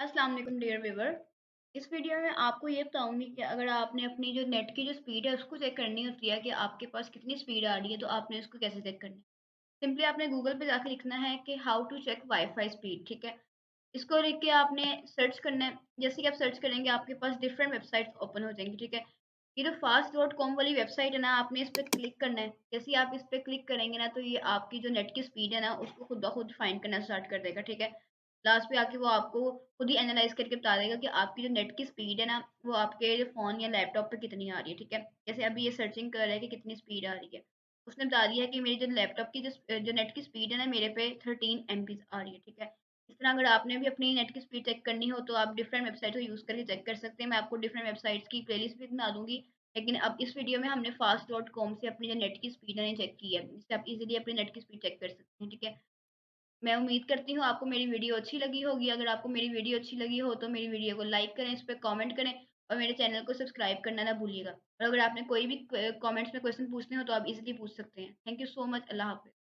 अस्सलाम वालेकुम dear viewer. इस वीडियो में आपको ये बताऊंगी कि अगर आपने अपनी जो नेट की जो स्पीड है उसको चेक करनी होती है कि आपके पास कितनी स्पीड आ रही है, तो आपने उसको कैसे चेक करनी है। सिंपली आपने गूगल पे जाके लिखना है कि how to check WiFi speed. ठीक है, इसको लिख के आपने सर्च करना है। जैसे कि आप सर्च करेंगे आपके पास डिफरेंट वेबसाइट्स ओपन हो जाएंगी। ठीक है, ये जो fast.com वाली वेबसाइट है ना, आपने इस पर क्लिक करना है। जैसे ही आप इस पर क्लिक करेंगे ना, तो ये आपकी जो नेट की स्पीड है ना उसको खुद ब खुद फाइंड करना स्टार्ट कर देगा। ठीक है, लास्ट पे आके वो आपको खुद ही एनालाइज करके बता देगा कि आपकी जो नेट की स्पीड है ना, वो आपके फ़ोन या लैपटॉप पे कितनी आ रही है। ठीक है, जैसे अभी ये सर्चिंग कर रहा है कि कितनी स्पीड आ रही है, उसने बता दिया है कि मेरी जो लैपटॉप की जो नेट की स्पीड है ना, मेरे पे 13 MB आ रही है। ठीक है, इस तरह अगर आपने भी अपनी नेट की स्पीड चेक करनी हो तो आप डिफरेंट वेबसाइट को यूज़ करके चेक कर सकते हैं। मैं आपको डिफरेंट वेबसाइट्स की प्लेलिस्ट भी बना दूंगी, लेकिन अब इस वीडियो में हमने fast.com से अपनी जो नेट की स्पीड है चेक की है, जिससे आप इजीली अपनी नेट की स्पीड चेक कर सकते हैं। ठीक है, मैं उम्मीद करती हूँ आपको मेरी वीडियो अच्छी लगी होगी। अगर आपको मेरी वीडियो अच्छी लगी हो तो मेरी वीडियो को लाइक करें, इस पर कमेंट करें और मेरे चैनल को सब्सक्राइब करना ना भूलिएगा। और अगर आपने कोई भी कमेंट्स में क्वेश्चन पूछने हो तो आप इजीली पूछ सकते हैं। Thank you so much. अल्लाह हाफ़िज़।